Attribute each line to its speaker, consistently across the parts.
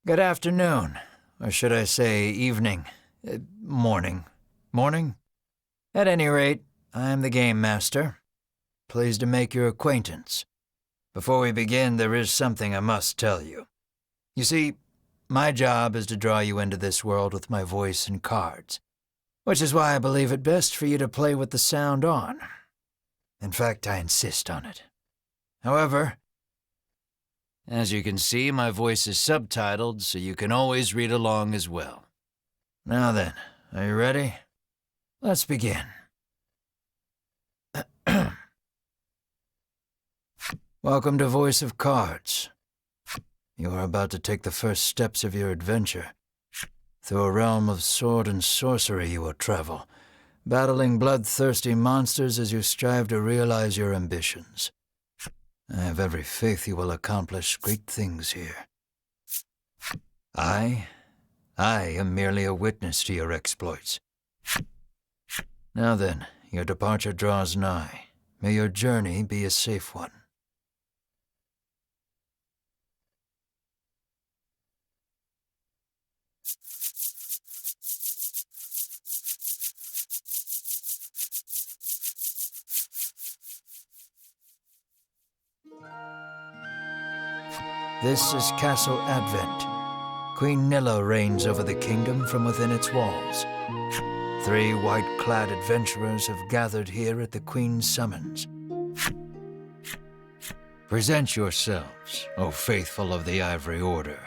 Speaker 1: Good afternoon, or should I say evening, morning. Morning? At any rate, I am the Game Master. Pleased to make your acquaintance. Before we begin, there is something I must tell you. You see, my job is to draw you into this world with my voice and cards, which is why I believe it best for you to play with the sound on. In fact, I insist on it. However, as you can see, my voice is subtitled, so you can always read along as well. Now then, are you ready? Let's begin. Welcome to Voice of Cards. You are about to take the first steps of your adventure. Through a realm of sword and sorcery you will travel, battling bloodthirsty monsters as you strive to realize your ambitions. I have every faith you will accomplish great things here. I am merely a witness to your exploits. Now then, your departure draws nigh. May your journey be a safe one. This is Castle Advent. Queen Nilla reigns over the kingdom from within its walls. 3 white-clad adventurers have gathered here at the Queen's summons. Present yourselves, O faithful of the Ivory Order.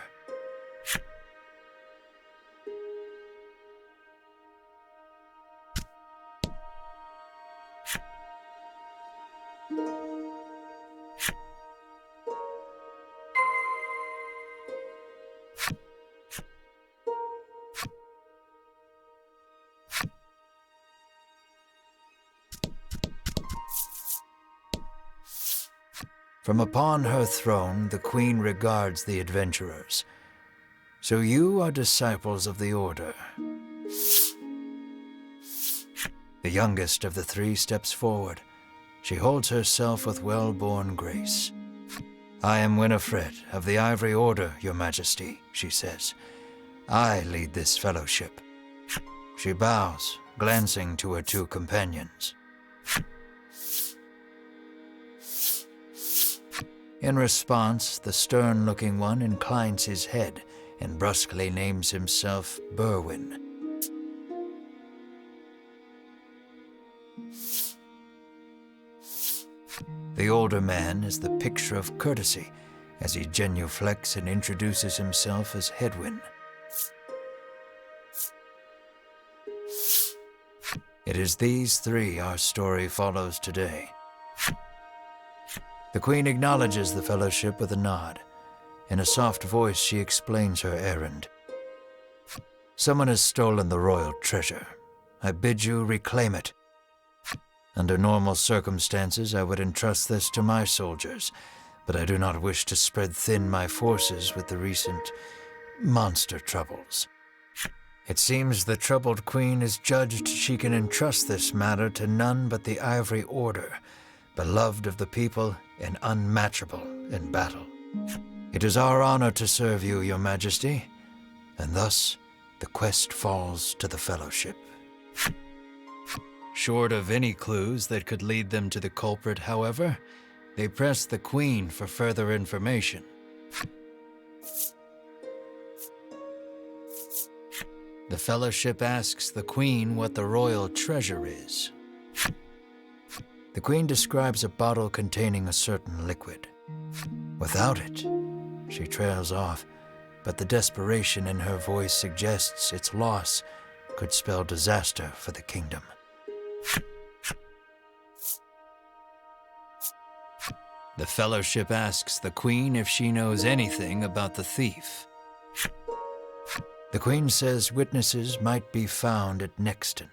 Speaker 1: From upon her throne, the Queen regards the adventurers. So you are disciples of the Order. The youngest of the 3 steps forward. She holds herself with well-born grace. I am Winifred of the Ivory Order, Your Majesty, she says. I lead this fellowship. She bows, glancing to her 2 companions. In response, the stern-looking one inclines his head and brusquely names himself Berwin. The older man is the picture of courtesy as he genuflects and introduces himself as Hedwyn. It is these 3 our story follows today. The Queen acknowledges the fellowship with a nod. In a soft voice, she explains her errand. Someone has stolen the royal treasure. I bid you reclaim it. Under normal circumstances, I would entrust this to my soldiers, but I do not wish to spread thin my forces with the recent monster troubles. It seems the troubled Queen is judged she can entrust this matter to none but the Ivory Order, beloved of the people and unmatchable in battle. It is our honor to serve you, Your Majesty, and thus the quest falls to the Fellowship. Short of any clues that could lead them to the culprit, however, they press the Queen for further information. The Fellowship asks the Queen what the royal treasure is. The Queen describes a bottle containing a certain liquid. Without it, she trails off, but the desperation in her voice suggests its loss could spell disaster for the kingdom. The Fellowship asks the Queen if she knows anything about the thief. The Queen says witnesses might be found at Nexton.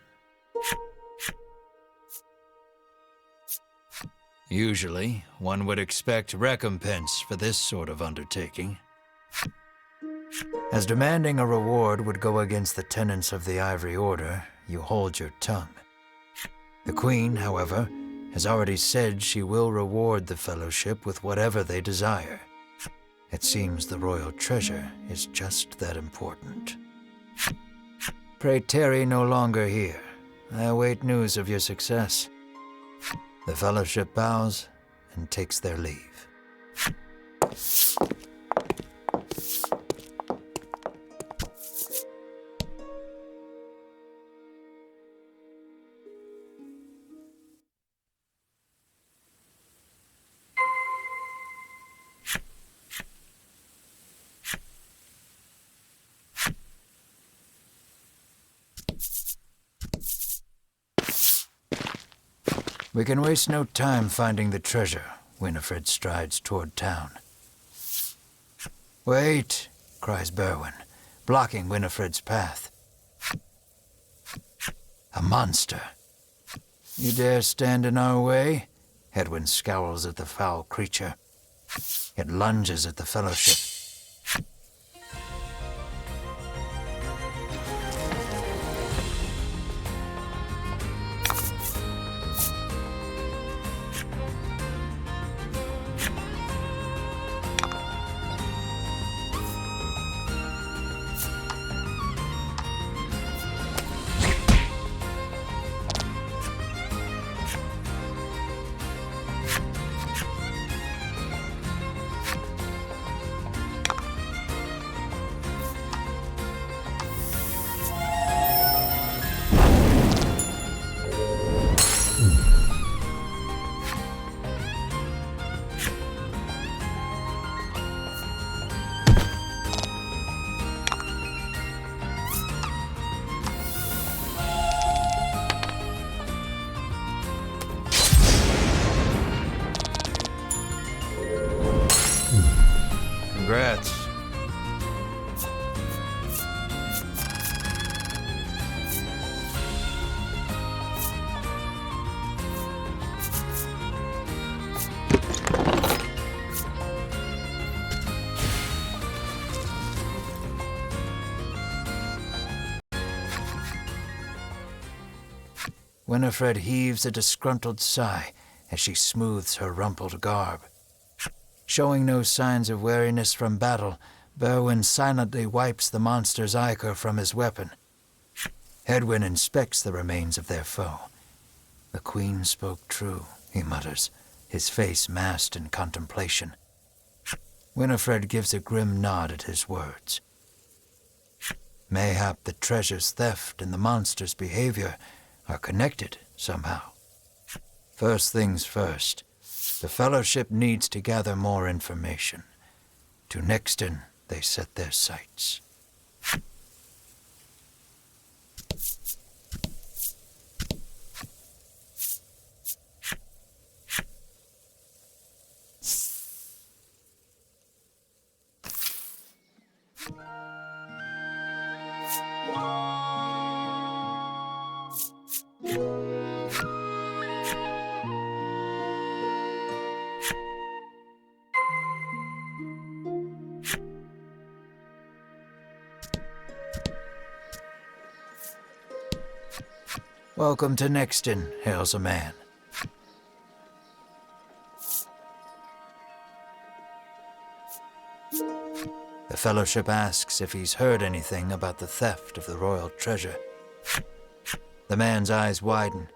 Speaker 1: Usually, one would expect recompense for this sort of undertaking. As demanding a reward would go against the tenets of the Ivory Order, you hold your tongue. The Queen, however, has already said she will reward the Fellowship with whatever they desire. It seems the royal treasure is just that important. Pray tarry no longer here. I await news of your success. The Fellowship bows and takes their leave. We can waste no time finding the treasure. Winifred strides toward town. Wait, cries Berwin, blocking Winifred's path. A monster. You dare stand in our way? Hedwyn scowls at the foul creature. It lunges at the Fellowship. Congrats. Winifred heaves a disgruntled sigh as she smooths her rumpled garb. Showing no signs of weariness from battle, Berwin silently wipes the monster's ichor from his weapon. Hedwyn inspects the remains of their foe. The Queen spoke true, he mutters, his face masked in contemplation. Winifred gives a grim nod at his words. Mayhap the treasure's theft and the monster's behavior are connected somehow. First things first, the Fellowship needs to gather more information. To Nexton, they set their sights. Welcome to Nexton, hails a man. The Fellowship asks if he's heard anything about the theft of the royal treasure. The man's eyes widen.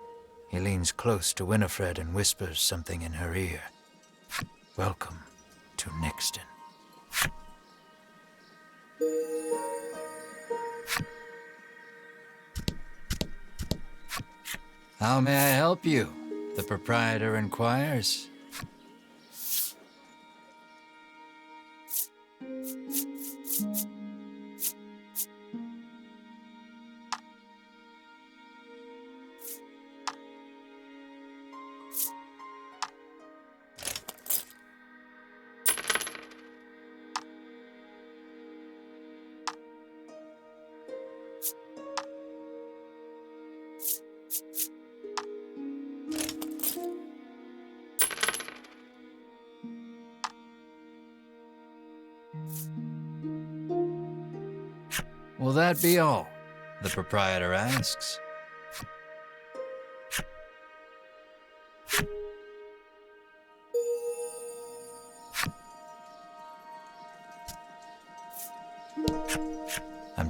Speaker 1: He leans close to Winifred and whispers something in her ear. Welcome to Nexton. How may I help you? The proprietor inquires. Will that be all? The proprietor asks.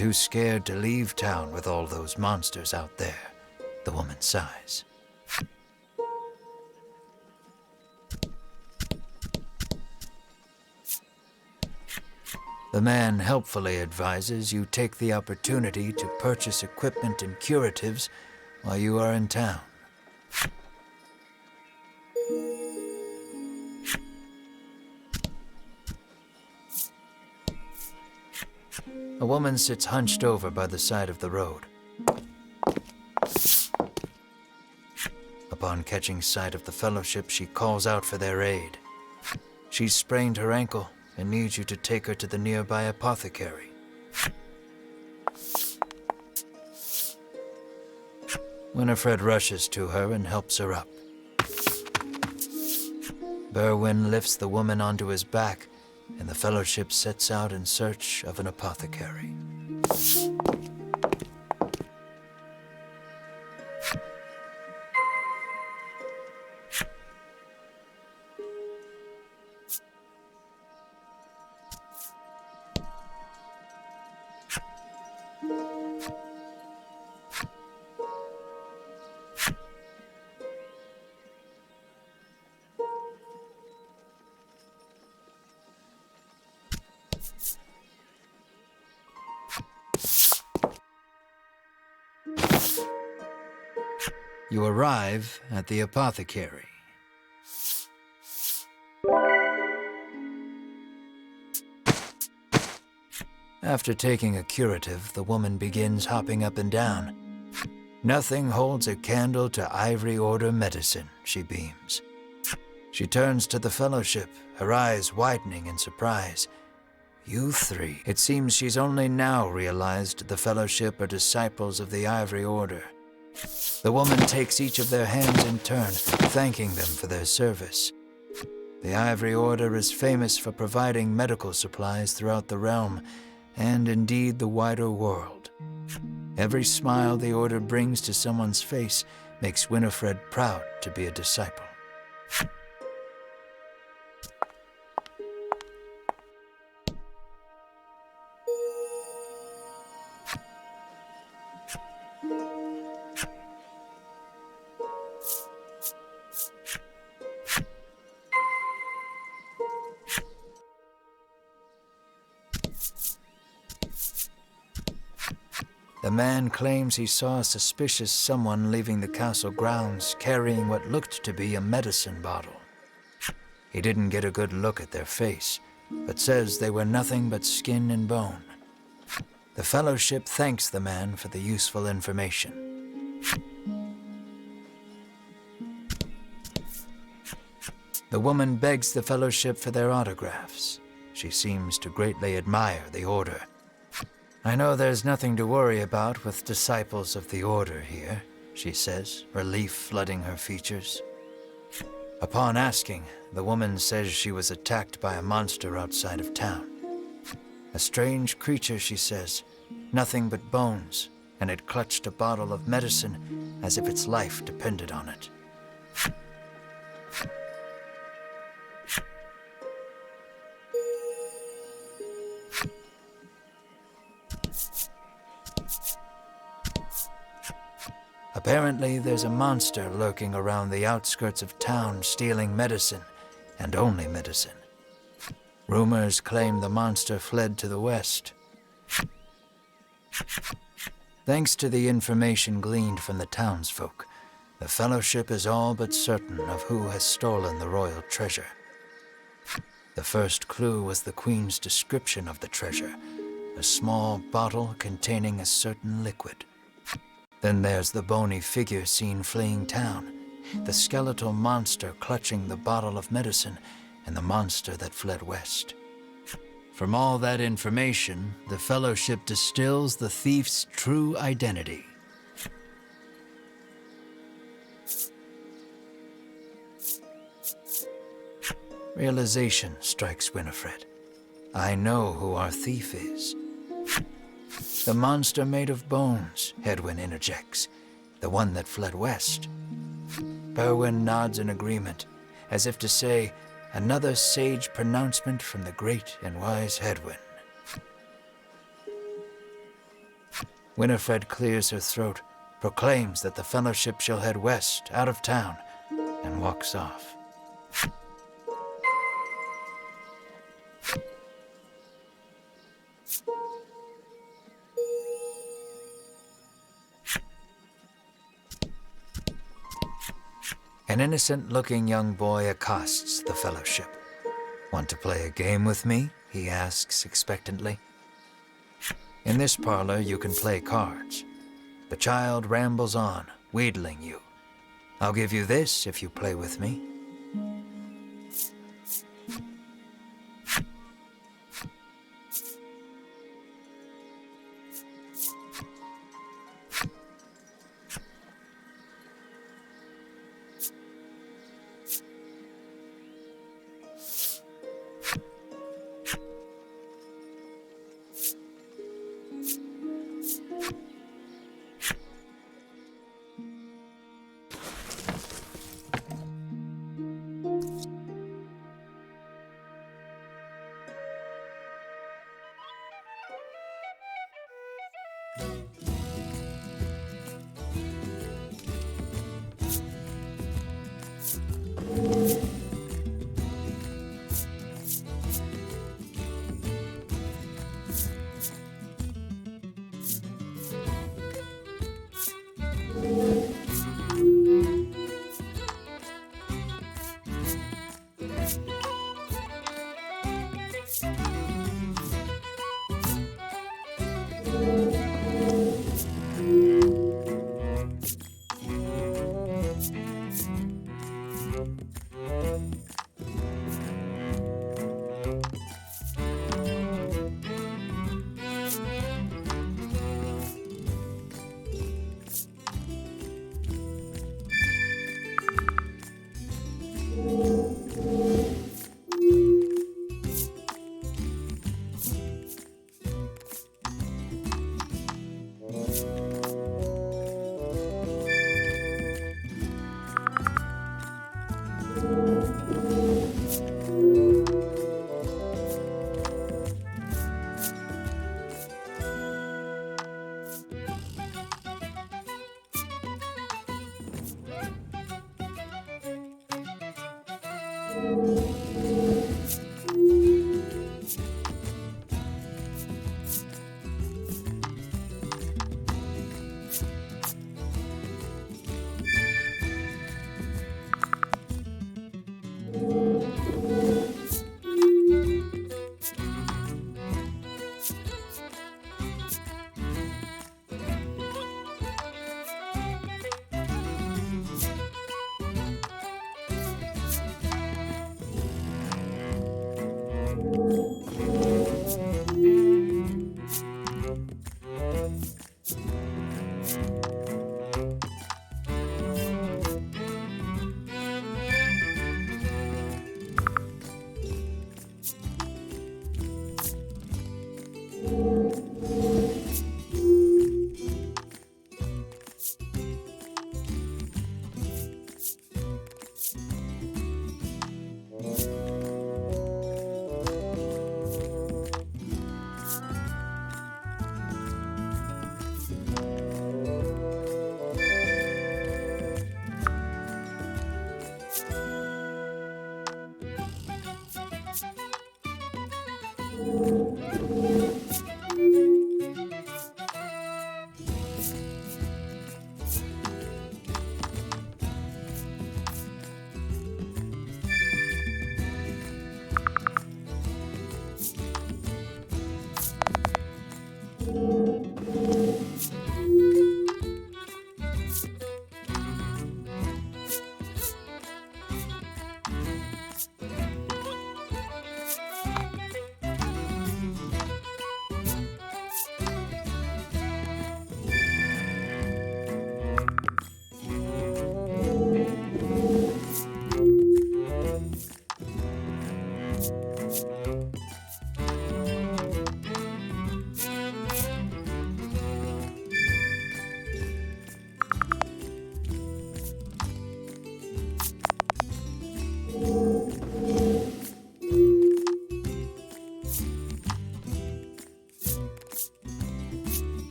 Speaker 1: too scared to leave town with all those monsters out there, the woman sighs. The man helpfully advises you take the opportunity to purchase equipment and curatives while you are in town. A woman sits hunched over by the side of the road. Upon catching sight of the Fellowship, she calls out for their aid. She's sprained her ankle and needs you to take her to the nearby apothecary. Winifred rushes to her and helps her up. Berwin lifts the woman onto his back, and the Fellowship sets out in search of an apothecary. You arrive at the apothecary. After taking a curative, the woman begins hopping up and down. Nothing holds a candle to Ivory Order medicine, she beams. She turns to the Fellowship, her eyes widening in surprise. You three. It seems she's only now realized the Fellowship are disciples of the Ivory Order. The woman takes each of their hands in turn, thanking them for their service. The Ivory Order is famous for providing medical supplies throughout the realm, and indeed the wider world. Every smile the Order brings to someone's face makes Winifred proud to be a disciple. The man claims he saw a suspicious someone leaving the castle grounds carrying what looked to be a medicine bottle. He didn't get a good look at their face, but says they were nothing but skin and bone. The Fellowship thanks the man for the useful information. The woman begs the Fellowship for their autographs. She seems to greatly admire the Order. I know there's nothing to worry about with disciples of the Order here, she says, relief flooding her features. Upon asking, the woman says she was attacked by a monster outside of town. A strange creature, she says, nothing but bones, and it clutched a bottle of medicine as if its life depended on it. Apparently, there's a monster lurking around the outskirts of town stealing medicine, and only medicine. Rumors claim the monster fled to the west. Thanks to the information gleaned from the townsfolk, the Fellowship is all but certain of who has stolen the royal treasure. The first clue was the Queen's description of the treasure, a small bottle containing a certain liquid. Then there's the bony figure seen fleeing town, the skeletal monster clutching the bottle of medicine, and the monster that fled west. From all that information, the Fellowship distills the thief's true identity. Realization strikes Winifred. I know who our thief is. The monster made of bones, Hedwyn interjects. The one that fled west. Berwin nods in agreement, as if to say, another sage pronouncement from the great and wise Hedwyn. Winifred clears her throat, proclaims that the Fellowship shall head west, out of town, and walks off. An innocent-looking young boy accosts the Fellowship. "Want to play a game with me?" he asks expectantly. In this parlor, you can play cards. The child rambles on, wheedling you. "I'll give you this if you play with me."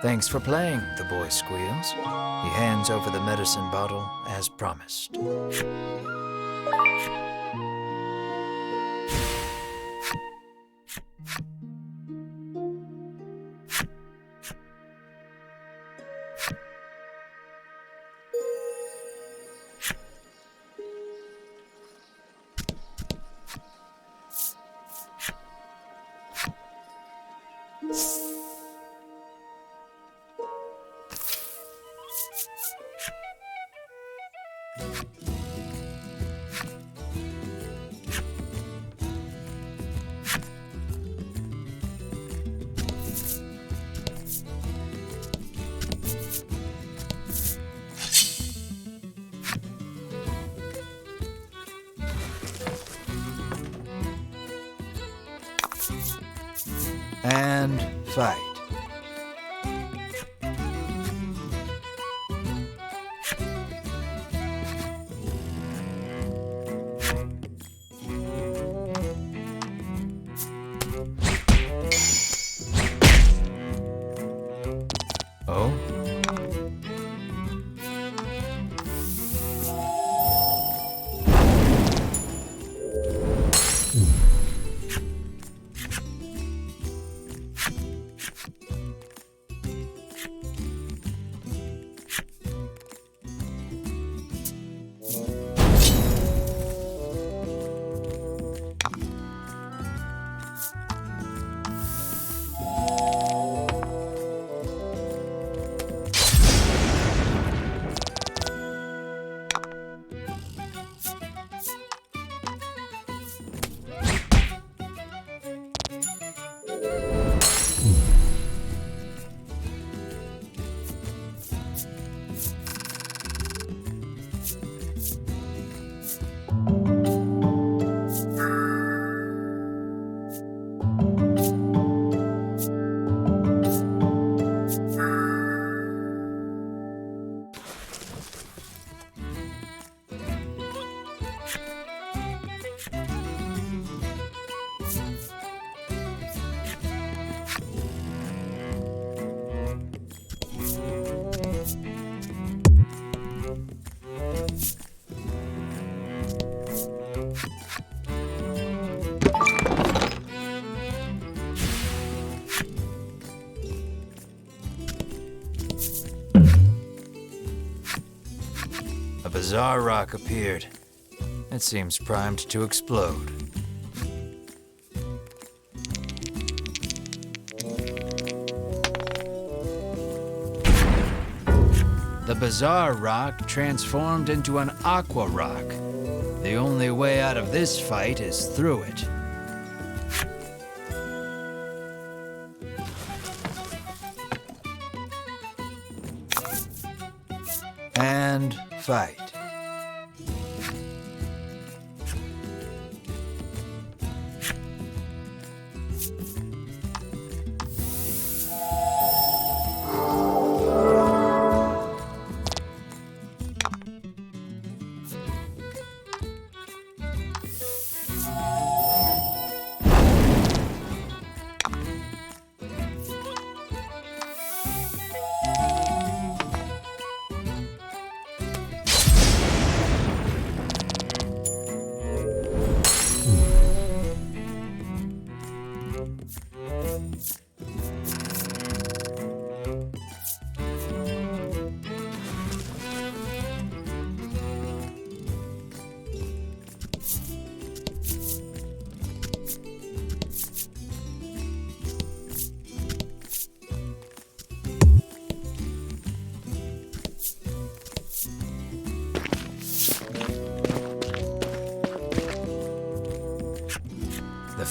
Speaker 1: Thanks for playing, the boy squeals. He hands over the medicine bottle as promised. And fight. Oh? A bizarre rock appeared. It seems primed to explode. The bizarre rock transformed into an aqua rock. The only way out of this fight is through it. And fight.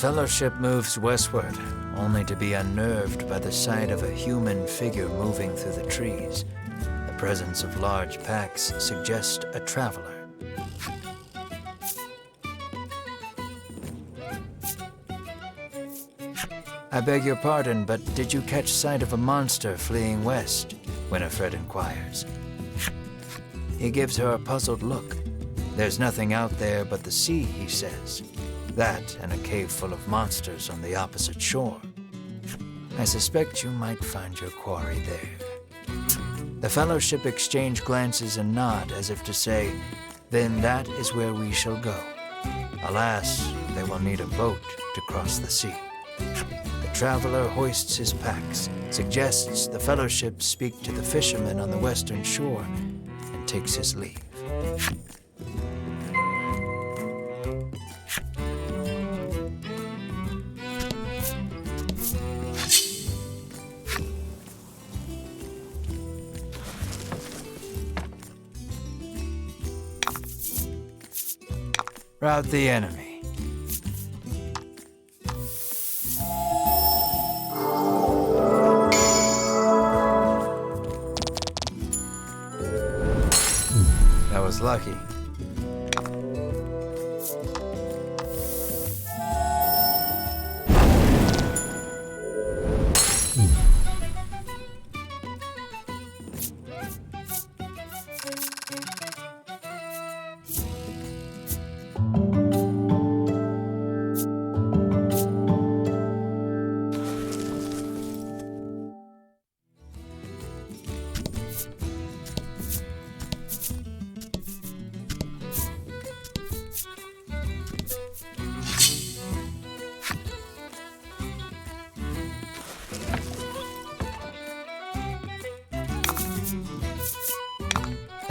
Speaker 1: Fellowship moves westward, only to be unnerved by the sight of a human figure moving through the trees. The presence of large packs suggests a traveler. I beg your pardon, but did you catch sight of a monster fleeing west? Winifred inquires. He gives her a puzzled look. There's nothing out there but the sea, he says. That and a cave full of monsters on the opposite shore. I suspect you might find your quarry there. The Fellowship exchange glances and nod as if to say, then that is where we shall go. Alas, they will need a boat to cross the sea. The traveler hoists his packs, suggests the Fellowship speak to the fishermen on the western shore, and takes his leave. Rout the enemy. That was lucky.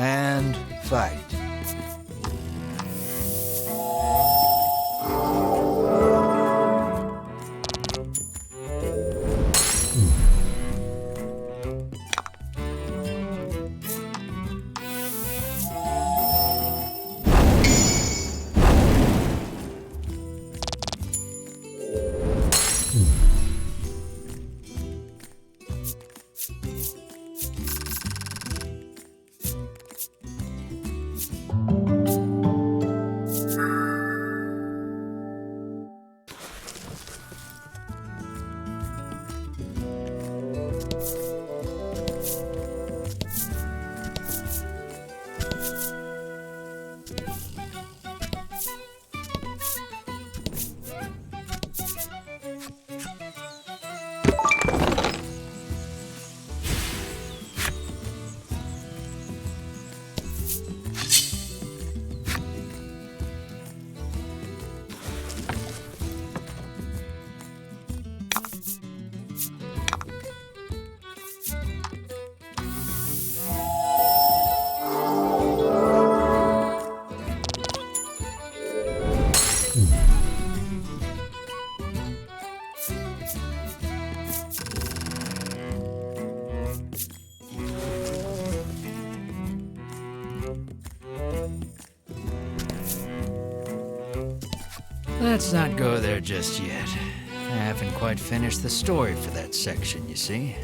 Speaker 1: And fight. Let's not go there just yet. I haven't quite finished the story for that section, you see.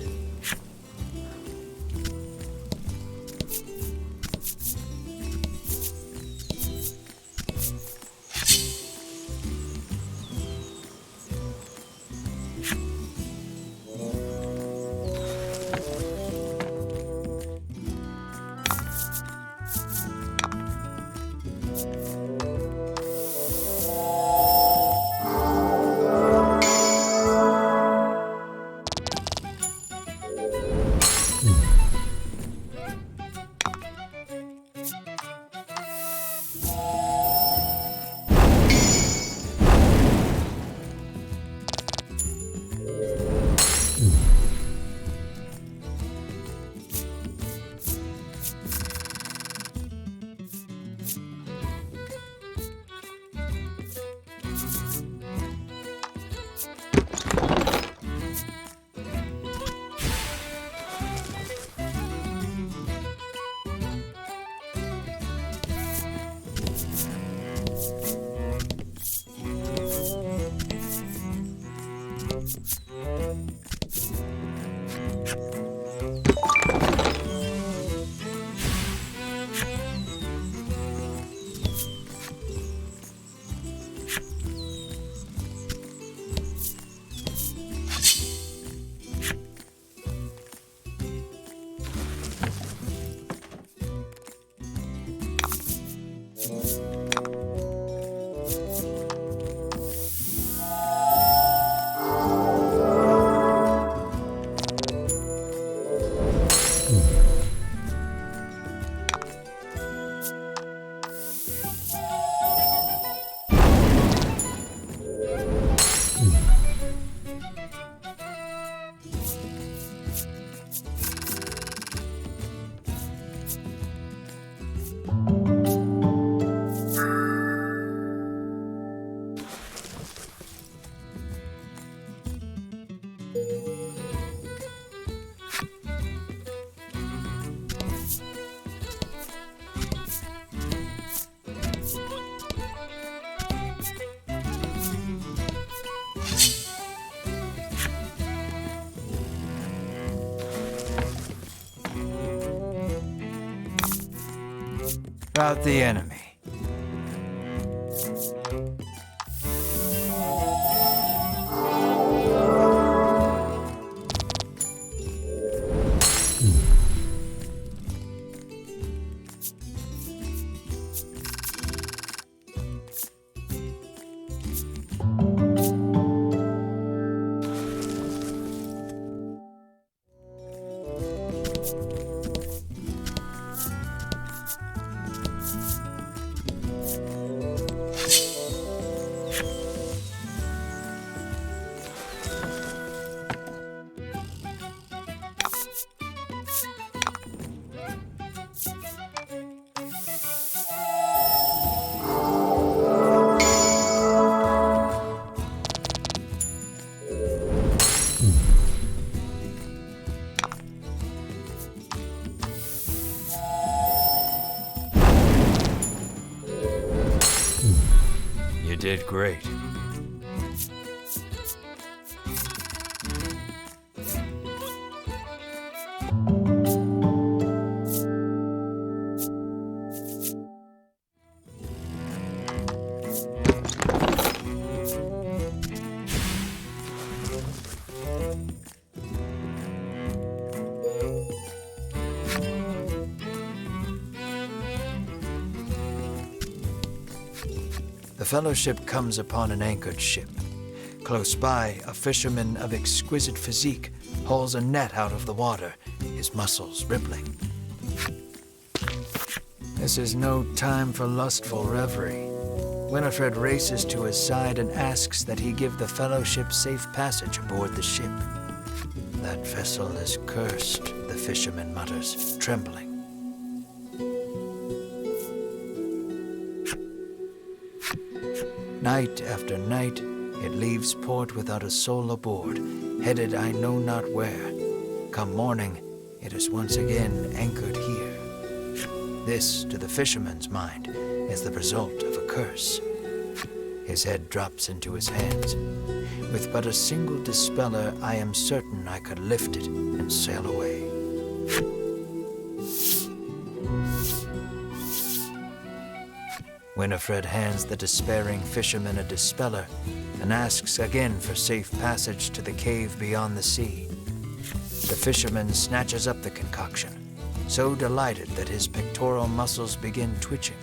Speaker 1: About the enemy. You did great. The Fellowship comes upon an anchored ship. Close by, a fisherman of exquisite physique hauls a net out of the water, his muscles rippling. This is no time for lustful reverie. Winifred races to his side and asks that he give the Fellowship safe passage aboard the ship. That vessel is cursed, the fisherman mutters, trembling. Night after night, it leaves port without a soul aboard, headed I know not where. Come morning, it is once again anchored here. This, to the fisherman's mind, is the result of a curse. His head drops into his hands. With but a single dispeller, I am certain I could lift it and sail away. Winifred hands the despairing fisherman a dispeller and asks again for safe passage to the cave beyond the sea. The fisherman snatches up the concoction, so delighted that his pectoral muscles begin twitching.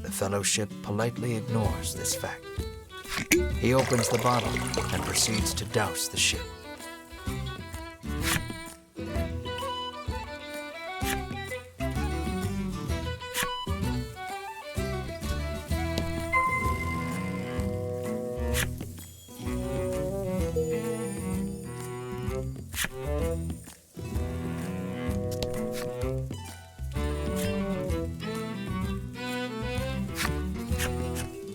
Speaker 1: The Fellowship politely ignores this fact. He opens the bottle and proceeds to douse the ship.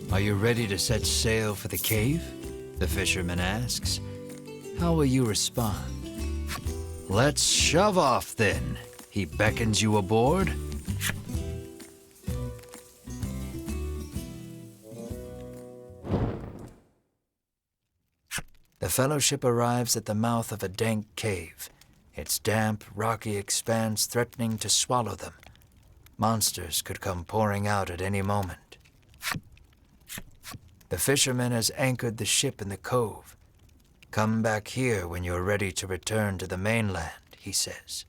Speaker 1: Are you ready to set sail for the cave? The fisherman asks. How will you respond? Let's shove off then. He beckons you aboard. The Fellowship arrives at the mouth of a dank cave, its damp, rocky expanse threatening to swallow them. Monsters could come pouring out at any moment. The fisherman has anchored the ship in the cove. Come back here when you're ready to return to the mainland, he says.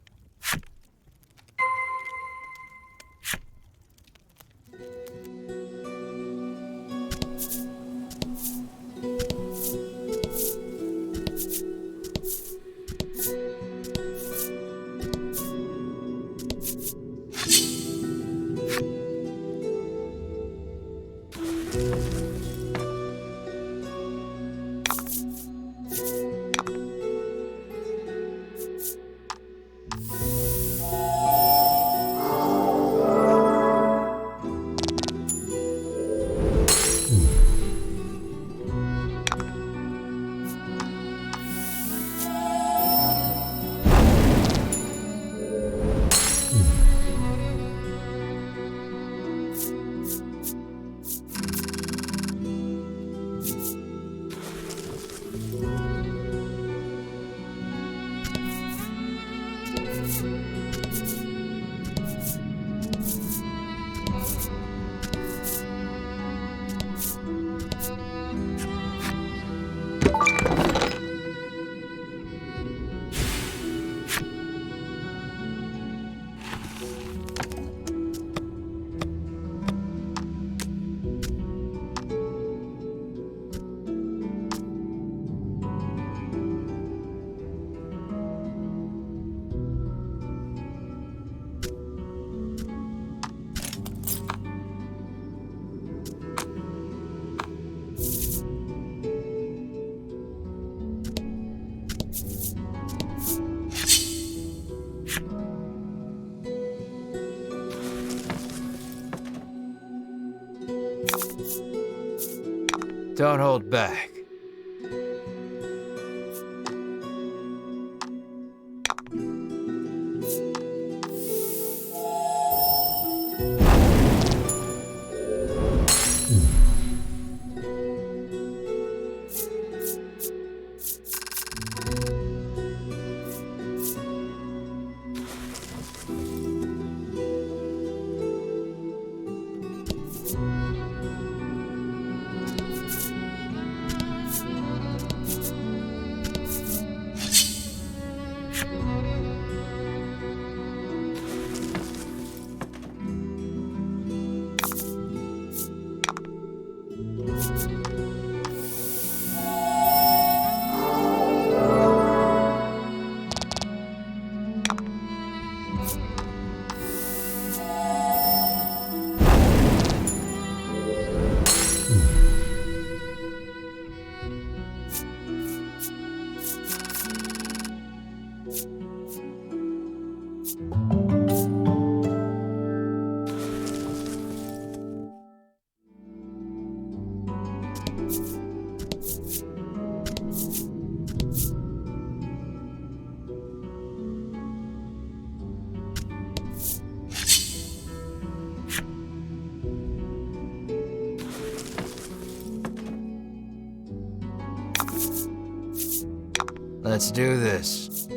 Speaker 1: Don't hold back. Let's do this.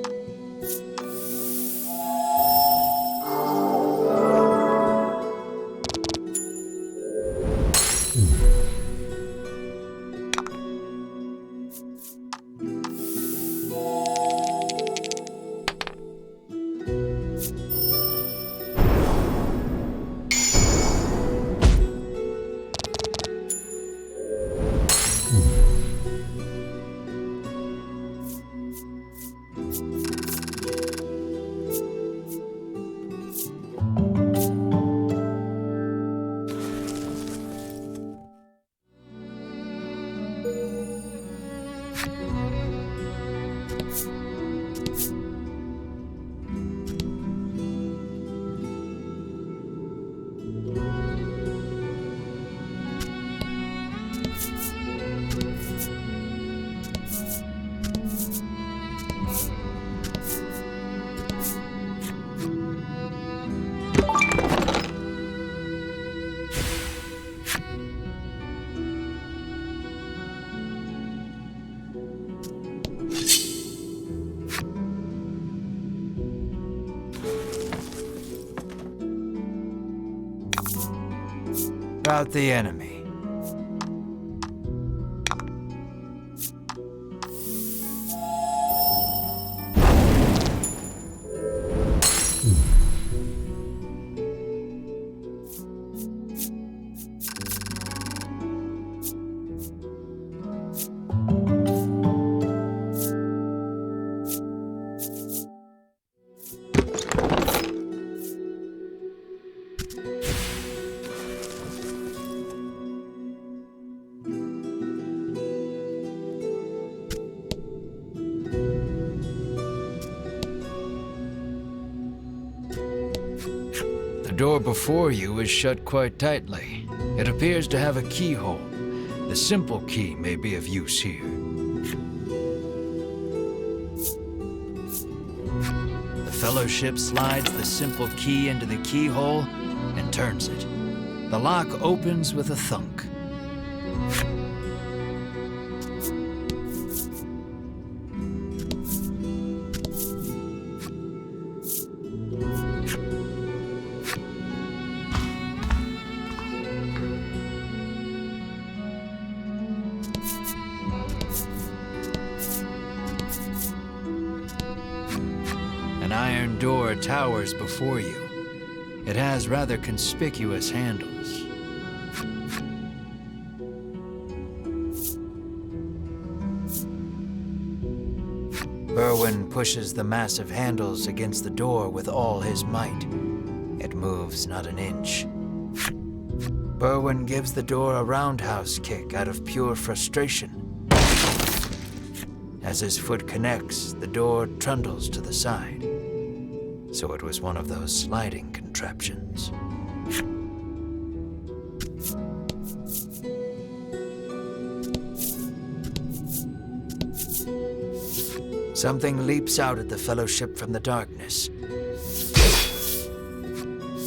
Speaker 1: Rout the enemy. The door before you is shut quite tightly. It appears to have a keyhole. The simple key may be of use here. The Fellowship slides the simple key into the keyhole and turns it. The lock opens with a thunk. An iron door towers before you. It has rather conspicuous handles. Berwin pushes the massive handles against the door with all his might. It moves not an inch. Berwin gives the door a roundhouse kick out of pure frustration. As his foot connects, the door trundles to the side. So it was one of those sliding contraptions. Something leaps out at the Fellowship from the darkness.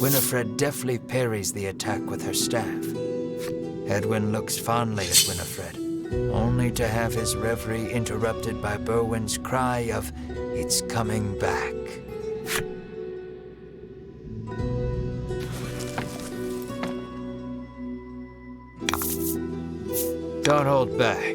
Speaker 1: Winifred deftly parries the attack with her staff. Edwin looks fondly at Winifred, only to have his reverie interrupted by Berwin's cry of, "It's coming back." Don't hold back.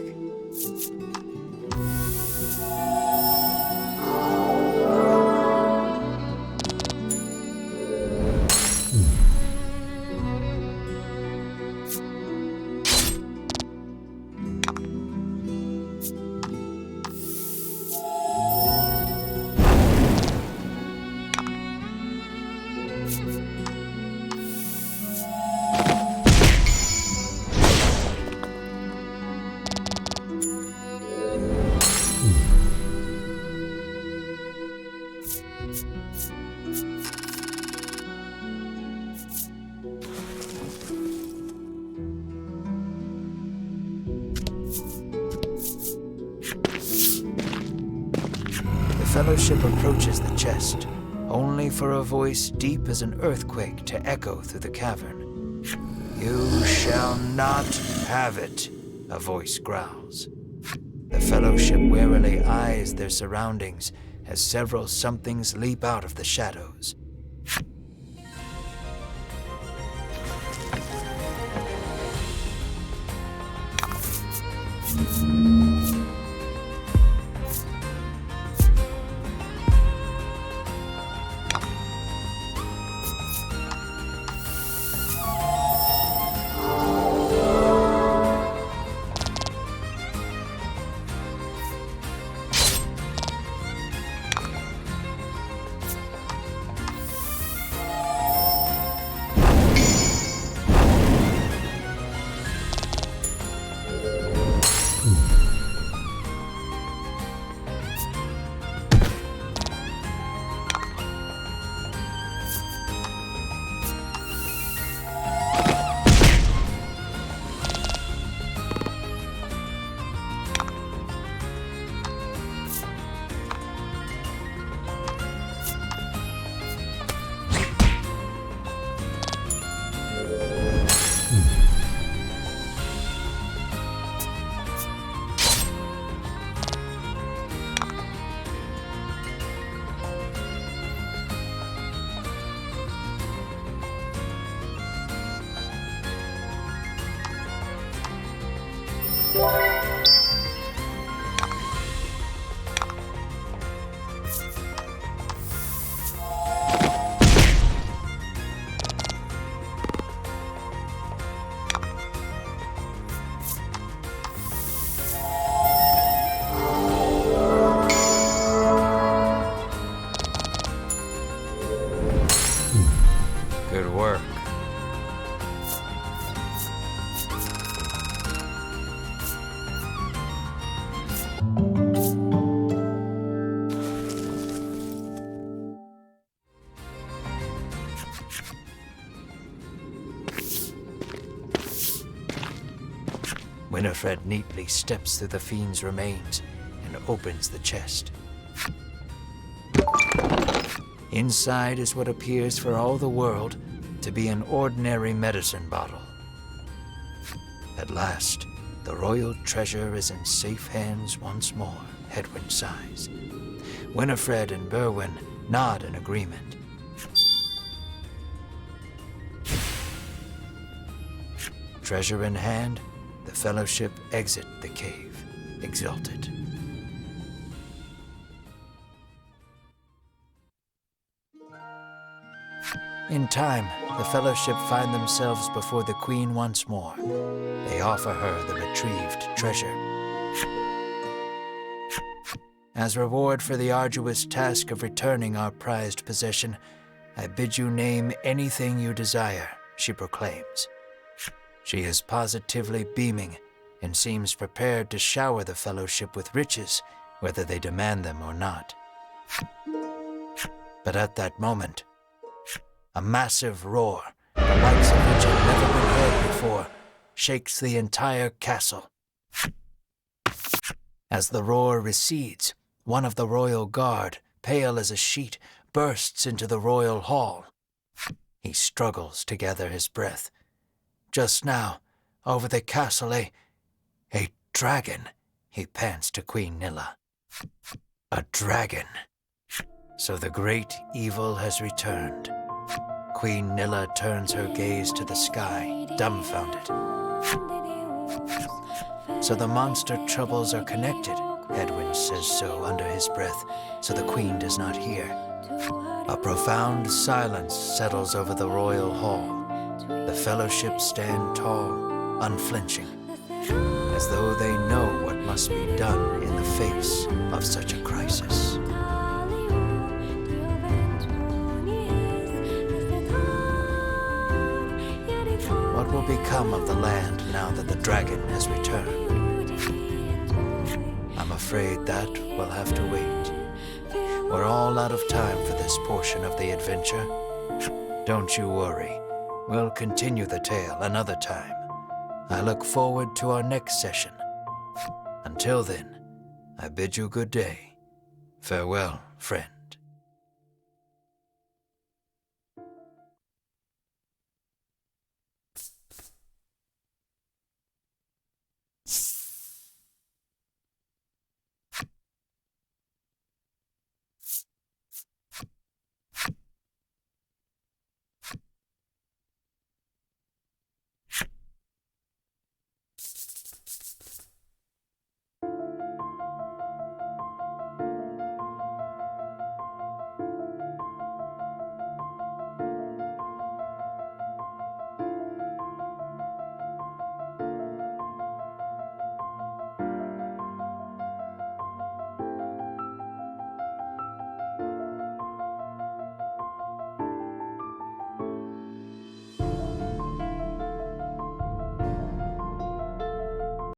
Speaker 1: The Fellowship approaches the chest, only for a voice deep as an earthquake to echo through the cavern. "You shall not have it," a voice growls. The Fellowship warily eyes their surroundings as several somethings leap out of the shadows. Good work. Winifred neatly steps through the fiend's remains and opens the chest. Inside is what appears for all the world to be an ordinary medicine bottle. At last, the royal treasure is in safe hands once more, Edwin sighs. Winifred and Berwin nod in agreement. Treasure in hand, the Fellowship exit the cave, exulted. In time, the Fellowship find themselves before the Queen once more. They offer her the retrieved treasure. As reward for the arduous task of returning our prized possession, I bid you name anything you desire, she proclaims. She is positively beaming and seems prepared to shower the Fellowship with riches, whether they demand them or not. But at that moment, a massive roar, the likes of which had never been heard before, shakes the entire castle. As the roar recedes, one of the royal guard, pale as a sheet, bursts into the royal hall. He struggles to gather his breath. Just now, over the castle, a dragon, he pants to Queen Nilla. A dragon. So the great evil has returned. Queen Nilla turns her gaze to the sky, dumbfounded. So the monster troubles are connected, Edwin says so under his breath, so the queen does not hear. A profound silence settles over the royal hall. The fellowship stand tall, unflinching, as though they know what must be done in the face of such a crisis. What will become of the land now that the dragon has returned? I'm afraid that will have to wait. We're all out of time for this portion of the adventure. Don't you worry. We'll continue the tale another time. I look forward to our next session. Until then, I bid you good day. Farewell, friend.